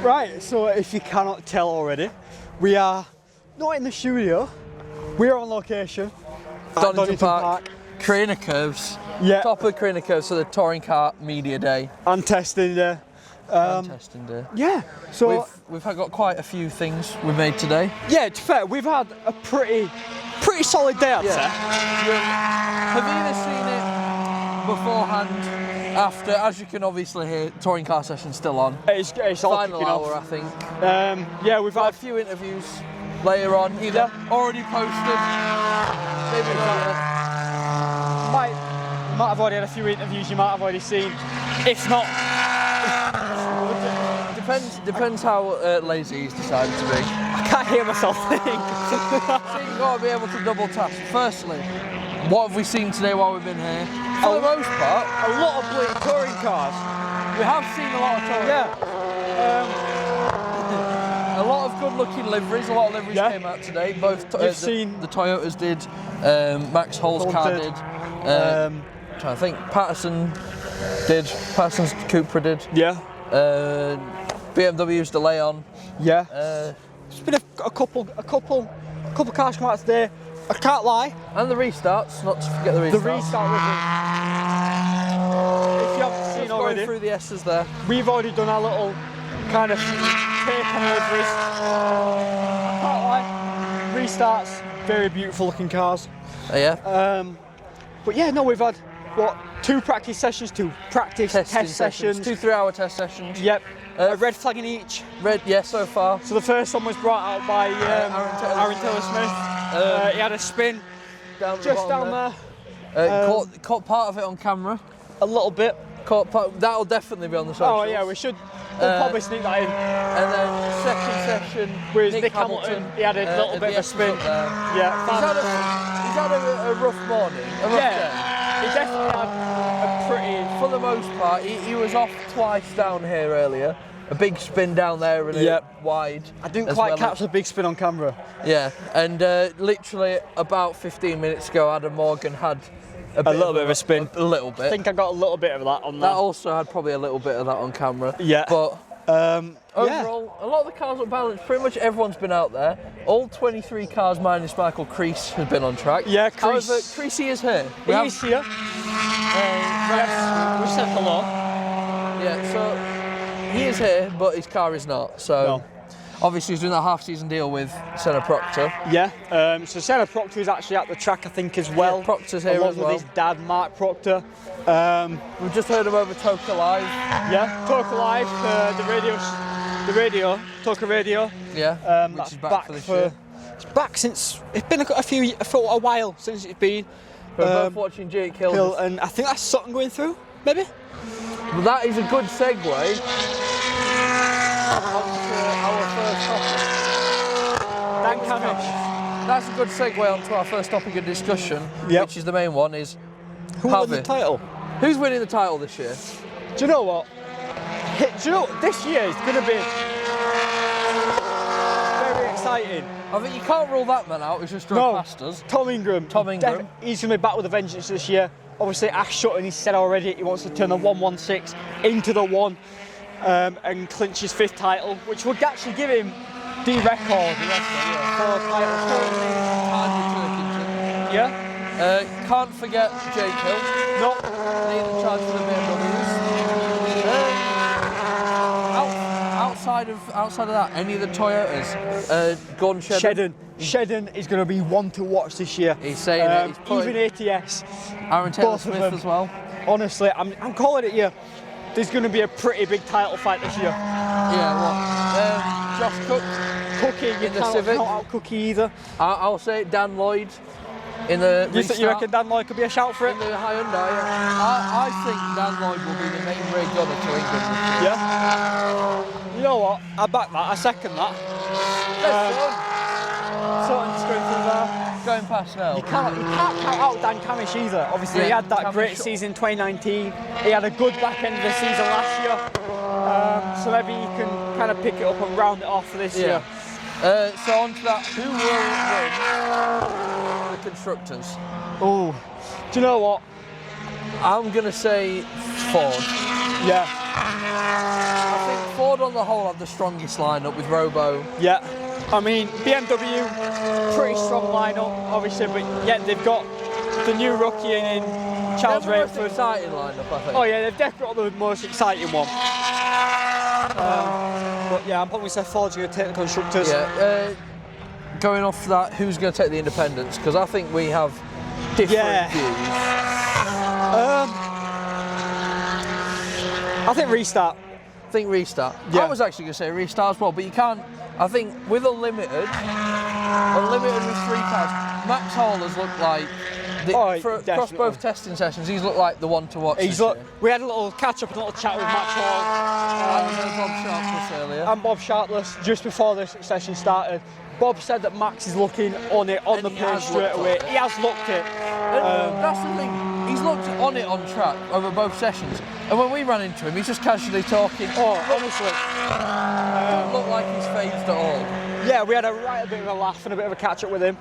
Right, so if you cannot tell already, we are not in the studio, we're on location at Donington Park. Creating curves. Yeah. Top of creating curves for the Touring Car Media Day. And testing day. And testing day. Yeah, so we've got quite a few things we made today. Yeah, to be fair, we've had a pretty solid day, I'd say. Have either seen it beforehand, after? As you can obviously hear, touring car session's still on. It's all final kicking hour, off. I think. Yeah, we've had a few interviews later on, either already posted, maybe not. Might have already had a few interviews you might have already seen. If not, depends how lazy he's decided to be. I can't hear myself think. So you've got to be able to double task. Firstly, what have we seen today while we've been here? For the most part, a lot of bleak touring cars. We have seen a lot of touring. A lot of good-looking liveries. A lot of liveries came out today. Both the Toyotas did. Max Hull's car did. Trying to think. Patterson's Cupra did. Yeah. BMW's the Leon. Yeah. There's been a couple cars come out today. I can't lie. And the restarts, not to forget the restarts. The restart livery. If you haven't seen already, going through the S's there. We've already done our little kind of take on liveries. I can't lie. Restarts, very beautiful looking cars. Yeah. But yeah, no, we've had two practice sessions, two practice test sessions. 2 3-hour test sessions. Yep. A red flag in each. Red, so far. So the first one was brought out by Aaron Taylor-Smith. He had a spin just down there. Caught part of it on camera. A little bit. That'll definitely be on the socials. Oh yeah, we should. We'll probably sneak that in. And then second session with Nick Hamilton. He had a little bit of a spin. Yeah. He's had a rough morning. A rough day. He definitely had a pretty. For the most part, he was off twice down here earlier. A big spin down there and wide. I didn't quite catch the big spin on camera. Yeah, and literally about 15 minutes ago, Adam Morgan had a little bit of a spin. A little bit. I think I got a little bit of that on there. That also had probably a little bit of that on camera. Yeah. But overall, a lot of the cars were balanced. Pretty much everyone's been out there. All 23 cars minus Michael Crease has been on track. Yeah, Crease. However, Creasy is here. He is here. We said hello. Yeah, so he is here, but his car is not. So obviously he's doing that half-season deal with Senna Proctor. Yeah, so Senna Proctor is actually at the track, I think, as well. Yeah, Proctor's here along as well. with his dad, Mark Proctor. We've just heard him over Toka Live. Yeah, Toka Live, the radio, Toka Radio. Yeah, which is back for this year. It's back since, it's been a while since it's been. We're both watching Jake Hill. And I think that's Sutton going through, maybe? Well, that is a good segue onto our first topic. Dan Camish. That's a good segue onto our first topic of discussion, which is the main one, is who won the title? Who's winning the title this year? Do you know what? This year is going to be very exciting. I think you can't rule that man out, he's just drove past us. Tom Ingram. He's going to be back with a vengeance this year. Obviously, Ash Sutton, he said already he wants to turn the 116 into the 1 and clinch his 5th title, which would actually give him the record for titles. Yeah. Can't forget Jake Hill. No. Leading the charge for the BMWs. Outside of that, any of the Toyotas? Gordon Shedden is going to be one to watch this year. He's saying it. Even ATS. Aaron Taylor-Smith as well. Honestly, I'm calling it here. There's going to be a pretty big title fight this year. Yeah, what? Josh Cook. Cookie, you can't out Cookie either. I'll say Dan Lloyd in the You reckon Dan Lloyd could be a shout for it? In the Hyundai. I think Dan Lloyd will be the main rear gunner to England. Yeah. You know what? I back that. I second that. Sutton's going through there. Going past now. You can't count out Dan Camish either. Obviously, he had that great season 2019. He had a good back end of the season last year. So maybe he can kind of pick it up and round it off for this year. So on to that, who will win the constructors? Oh, do you know what? I'm going to say Ford. Yeah. I think Ford on the whole have the strongest lineup with Robo. Yeah. I mean, BMW, pretty strong lineup, obviously, but yet they've got the new rookie in Charles They're the most Rainford. exciting lineup, I think. Oh yeah, they've definitely got the most exciting one. But yeah, I'm probably say Ford's going to take the constructors. Yeah. Going off that, who's going to take the independents? Because I think we have different views. I think restart. Restart. Yeah. I was actually going to say restart as well, but you can't. I think with Unlimited with 3 cars, Max Hall has looked like across both testing sessions. He's looked like the one to watch. We had a little catch up and a little chat with Max Hall and Bob Sharpless earlier. And Bob Sharpless just before this session started. Bob said that Max is looking on it on the page straight away. He has looked it. That's the thing. He's looked on it on track over both sessions. And when we ran into him, he's just casually talking. Oh, honestly. It looked like he's phased at all. Yeah, we had a bit of a laugh and a bit of a catch up with him.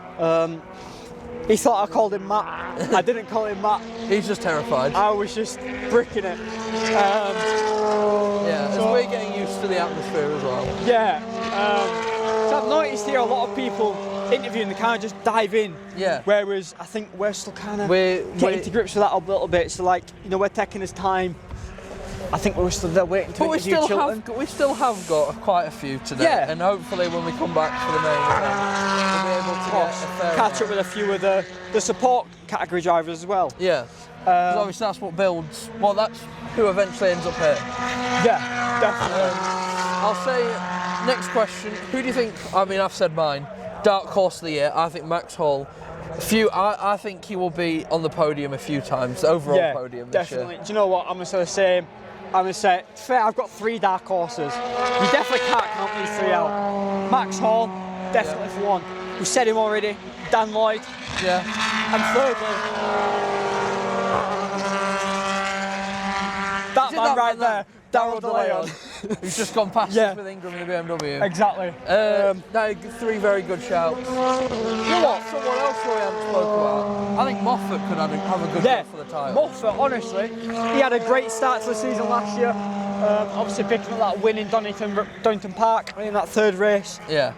He thought I called him Matt. I didn't call him Matt. He's just terrified. I was just bricking it. So we're getting used to the atmosphere as well. Yeah. So I've noticed here a lot of people interviewing, they kind of just dive in. Yeah. Whereas I think we're still kind of getting to grips with that a little bit. So like, we're taking this time. I think we're still there waiting to interview Chilton. We still have got quite a few today. Yeah. And hopefully when we come back for the main event, we'll be able to get a fair catch up with a few of the support category drivers as well. Yeah. Because obviously that's what builds. Well, that's who eventually ends up here. Yeah, definitely. I'll say next question. Who do you think? I mean, I've said mine. Dark horse of the year. I think Max Hall. I think he will be on the podium a few times. The overall podium this definitely. year. Do you know what? I'm going to say the same. I'm going to say, fair, I've got 3 dark horses. You definitely can't count these 3 out. Max Hall, definitely for one. We said him already. Dan Lloyd. Yeah. And thirdly, that man right there, Darryl DeLeon. Who's just gone past us with Ingram in the BMW. Exactly. No, 3 very good shouts. You know what? Someone else we haven't spoke about. I think Moffat could have a good year for the title. Moffat, honestly, he had a great start to the season last year. Obviously picking up that win in Donington Park in that 3rd race. Yeah.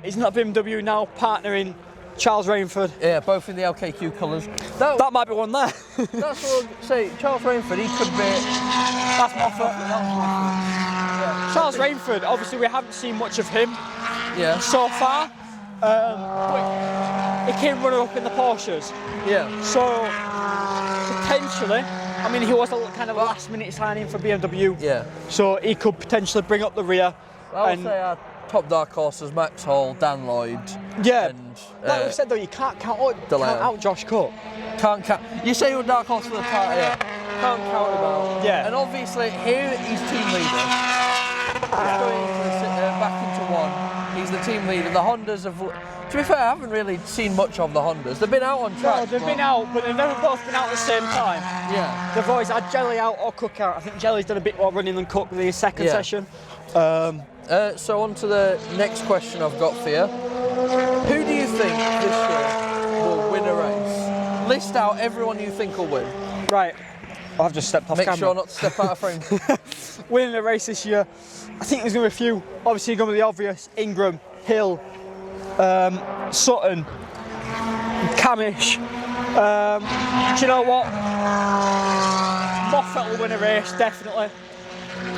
He's not BMW now, partnering Charles Rainford. Yeah, both in the LKQ colours. That might be one there. That's what I'd say. Charles Rainford, he could be. That's Moffat. Yeah. Charles Rainford, obviously we haven't seen much of him so far. But he came runner up in the Porsches. Yeah. So potentially, I mean, he was a kind of last minute signing for BMW. Yeah. So he could potentially bring up the rear. I would say our top dark horses: Max Hall, Dan Lloyd. Yeah. And, like we said though, you can't count out Josh Cook. Can't count. You say you're dark horse for the title. Yeah. Can't count him out. Yeah. And obviously here he's team leader. He's going back into one. He's the team leader. The Hondas have. To be fair, I haven't really seen much of the Hondas. They've been out on track. No, they've been out, but they've never both been out at the same time. Yeah. They've always had Jelly out or Cook out. I think Jelly's done a bit more running than Cook with his second session. So on to the next question I've got for you. Who do you think this year will win a race? List out everyone you think will win. Right. I've just stepped off camera. Make sure not to step out of frame. Winning a race this year, I think there's going to be a few. Obviously, going to be the obvious: Ingram, Hill, Sutton, Camish. Do you know what? Moffat will win a race, definitely.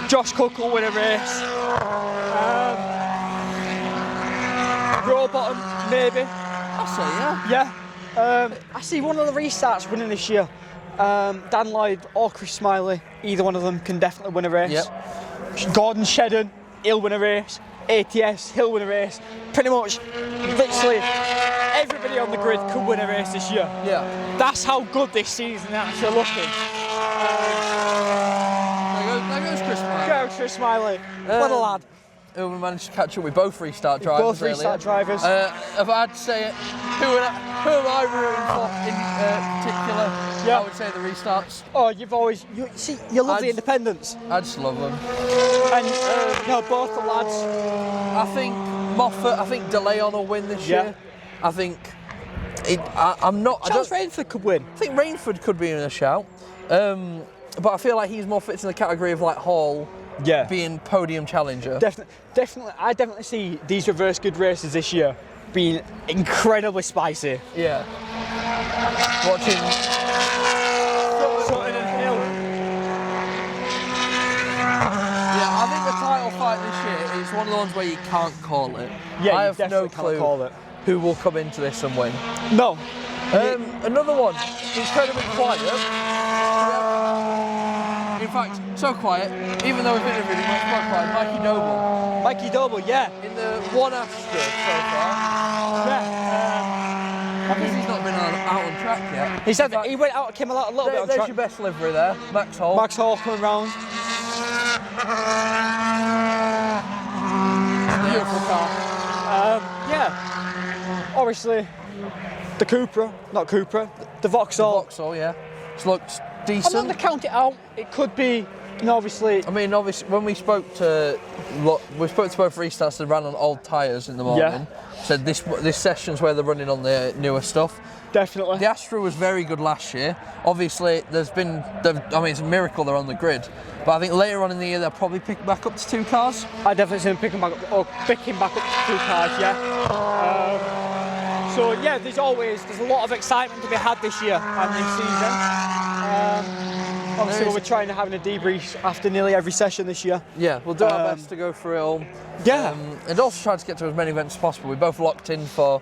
Josh Cook will win a race. Rowbottom, maybe. I'll say yeah. I see one of the restarts winning this year. Dan Lloyd or Chris Smiley, either one of them can definitely win a race. Yep. Gordon Shedden, he'll win a race. ATS, he'll win a race. Pretty much, literally, everybody on the grid could win a race this year. Yeah. That's how good this season is actually looking. There goes Chris Smiley. Go Chris Smiley. What a lad. Who we managed to catch up with both restart drivers. Both restart drivers. If I had to say it, who am I rooting for in particular? I would say the restarts. Oh, you love the independents. I just love them. And both the lads. I think Moffat, I think DeLeon will win this year. I think I'm not. Charles Rainford could win. I think Rainford could be in a shout, but I feel like he's more fits in the category of like Hall being podium challenger. Definitely, I definitely see these reverse grid races this year being incredibly spicy. Yeah. Watching Sutton and Hill. Yeah, I think the title fight this year is one of the ones where you can't call it. Yeah, I you have definitely no can't clue call it. who will come into this and win. No. Another one, incredibly quiet. In fact, so quiet, even though we've interviewed him, it's quite quiet. Mikey Noble. Mikey Doble, yeah. In the one after so far. Yeah. Because he's not been out on track yet. He said that he went out, came a little bit on There's track. your best livery there, Max Hall. Max Hall coming round. Beautiful car. Yeah. Obviously, the Cupra, not Cupra, the Vauxhall. Vauxhall, yeah. It looks I'm decent. not going to count it out. It could be, obviously. I mean, obviously, when we spoke to both restarts that ran on old tyres in the morning, said this session's where they're running on the newer stuff. Definitely. The Astra was very good last year. Obviously, it's a miracle they're on the grid. But I think later on in the year they'll probably pick back up to 2 cars. I definitely see them picking back up to 2 cars, yeah. So yeah, there's a lot of excitement to be had this year and this season. Obviously, we're trying to have a debrief after nearly every session this year. Yeah, we'll do our best to go through it all. Yeah. And also try to get to as many events as possible. We're both locked in for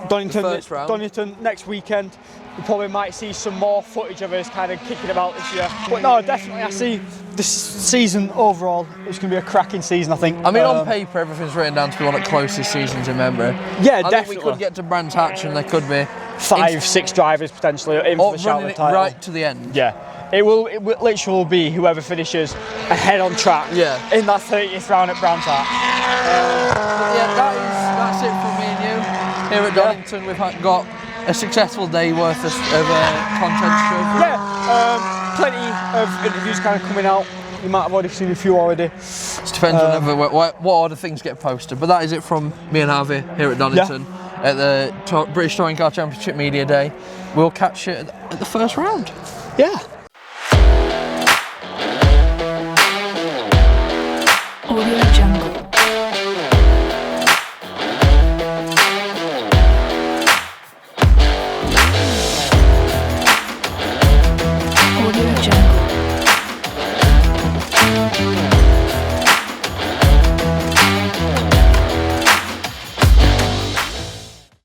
Donington, the first round. Donington next weekend. We probably might see some more footage of us kind of kicking about this year. But no, definitely I see this season overall, it's going to be a cracking season, I think. I mean, on paper, everything's written down to be one of the closest seasons in memory. Yeah, I definitely. think we could get to Brands Hatch and there could be 5-6 drivers potentially in for the Charlotte title. Right to the end. Yeah. It will literally be whoever finishes ahead on track in that 30th round at Brands Hatch. Yeah, that's it from me and you. Here at Donington, we've got a successful day worth of content to show for. Yeah, plenty of interviews kind of coming out. You might have already seen a few already. It depends on what order things get posted. But that is it from me and Harvey here at Donington at the British Touring Car Championship Media Day. We'll catch you at the first round. Yeah.